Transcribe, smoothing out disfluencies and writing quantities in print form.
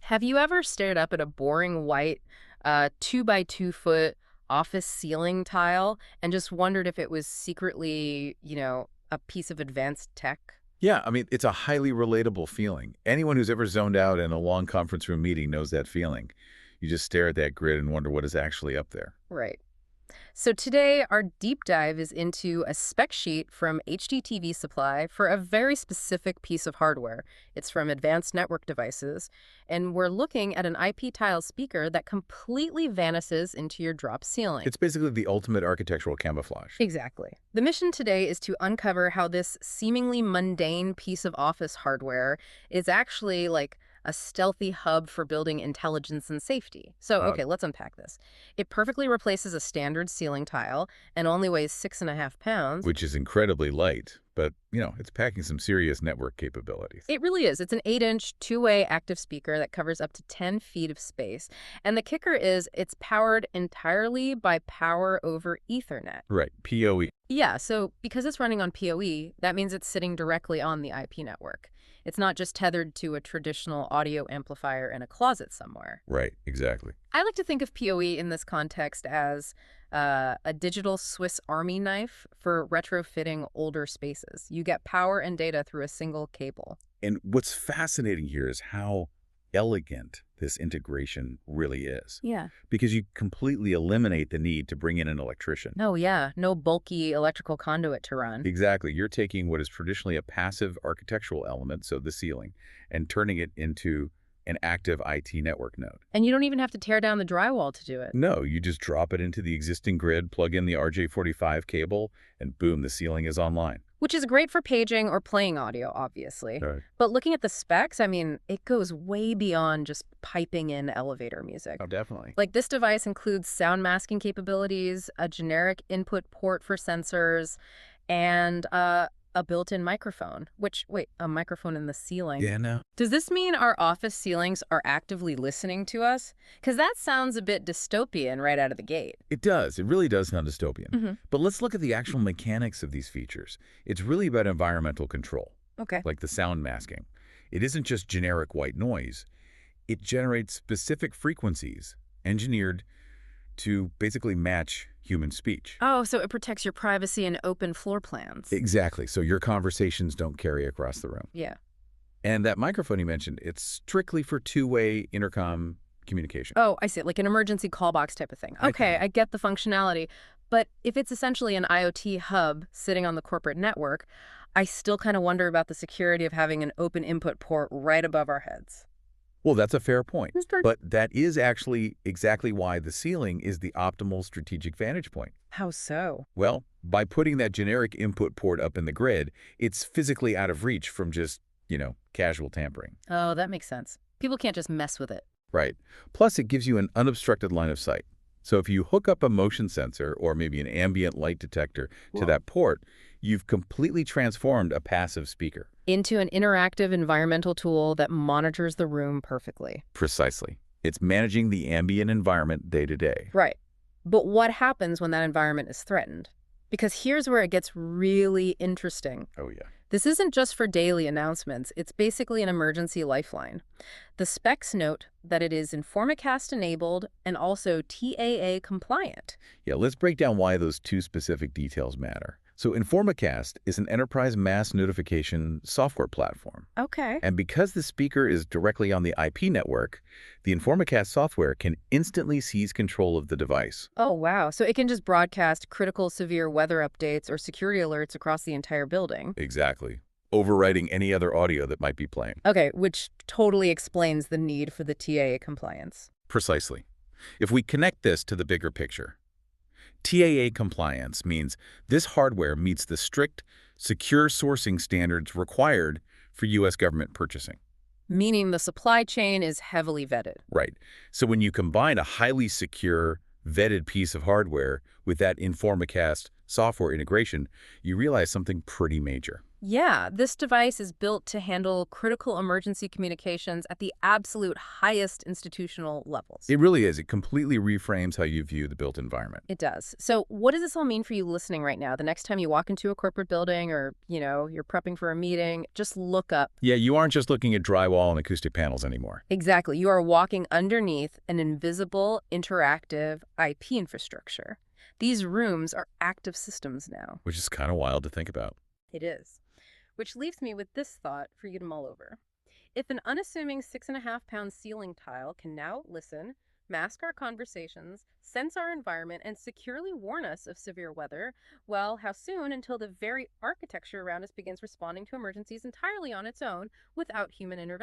Have you ever stared up at a boring white 2 by 2 foot office ceiling tile and just wondered if it was secretly, a piece of advanced tech? Yeah, I mean, it's a highly relatable feeling. Anyone who's ever zoned out in a long conference room meeting knows that feeling. You just stare at that grid and wonder what is actually up there. Right. So today, our deep dive is into a spec sheet from HDTV Supply for a very specific piece of hardware. It's from Advanced Network Devices, and we're looking at an IP tile speaker that completely vanishes into your drop ceiling. It's basically the ultimate architectural camouflage. Exactly. The mission today is to uncover how this seemingly mundane piece of office hardware is actually like a stealthy hub for building intelligence and safety. So, okay, let's unpack this. It perfectly replaces a standard ceiling tile and only weighs 6.5 pounds. Which is incredibly light, but, it's packing some serious network capabilities. It really is. It's an 8-inch, two-way active speaker that covers up to 10 feet of space. And the kicker is it's powered entirely by power over Ethernet. Right, PoE. Yeah, so because it's running on PoE, that means it's sitting directly on the IP network. It's not just tethered to a traditional audio amplifier in a closet somewhere. Right, exactly. I like to think of PoE in this context as a digital Swiss Army knife for retrofitting older spaces. You get power and data through a single cable. And what's fascinating here is how elegant this integration really is. Yeah. Because you completely eliminate the need to bring in an electrician. Oh, yeah. No bulky electrical conduit to run. Exactly. You're taking what is traditionally a passive architectural element, so the ceiling, and turning it into an active IT network node. And you don't even have to tear down the drywall to do it. No, you just drop it into the existing grid, plug in the RJ45 cable, and boom, the ceiling is online. Which is great for paging or playing audio, obviously. Right. But looking at the specs, I mean, it goes way beyond just piping in elevator music. Oh, definitely. Like, this device includes sound masking capabilities, a generic input port for sensors, and a built-in microphone. Wait, a microphone in the ceiling. Yeah, no. Does this mean our office ceilings are actively listening to us? Because that sounds a bit dystopian right out of the gate. It does. It really does sound dystopian. Mm-hmm. But let's look at the actual mechanics of these features. It's really about environmental control, Okay. like the sound masking. It isn't just generic white noise. It generates specific frequencies engineered to basically match human speech. Oh, so it protects your privacy and open floor plans. Exactly. So your conversations don't carry across the room. Yeah. And that microphone you mentioned, it's strictly for two-way intercom communication. Oh, I see. Like an emergency call box type of thing. Okay, I get the functionality. But if it's essentially an IoT hub sitting on the corporate network, I still kind of wonder about the security of having an open input port right above our heads. Well, that's a fair point. Mr. But that is actually exactly why the ceiling is the optimal strategic vantage point. How so? Well, by putting that generic input port up in the grid, it's physically out of reach from just, casual tampering. Oh, that makes sense. People can't just mess with it. Right. Plus, it gives you an unobstructed line of sight. So if you hook up a motion sensor or maybe an ambient light detector to that port, you've completely transformed a passive speaker. Into an interactive environmental tool that monitors the room perfectly. Precisely. It's managing the ambient environment day to day. Right. But what happens when that environment is threatened? Because here's where it gets really interesting. Oh, yeah. This isn't just for daily announcements. It's basically an emergency lifeline. The specs note that it is Informacast enabled and also TAA compliant. Yeah, let's break down why those two specific details matter. So Informacast is an enterprise mass notification software platform. Okay. And because the speaker is directly on the IP network, the Informacast software can instantly seize control of the device. Oh, wow. So it can just broadcast critical severe weather updates or security alerts across the entire building. Exactly. Overriding any other audio that might be playing. Okay, which totally explains the need for the TAA compliance. Precisely. If we connect this to the bigger picture, TAA compliance means this hardware meets the strict, secure sourcing standards required for U.S. government purchasing. Meaning the supply chain is heavily vetted. Right. So when you combine a highly secure, vetted piece of hardware with that Informacast software integration, you realize something pretty major. Yeah, this device is built to handle critical emergency communications at the absolute highest institutional levels. It really is. It completely reframes how you view the built environment. It does. So, what does this all mean for you listening right now? The next time you walk into a corporate building or, you're prepping for a meeting, just look up. Yeah, you aren't just looking at drywall and acoustic panels anymore, Exactly. You are walking underneath an invisible, interactive IP infrastructure. These rooms are active systems now. which is kind of wild to think about. It is. Which leaves me with this thought for you to mull over. If an unassuming 6.5-pound ceiling tile can now listen, mask our conversations, sense our environment, and securely warn us of severe weather, well, how soon until the very architecture around us begins responding to emergencies entirely on its own without human intervention?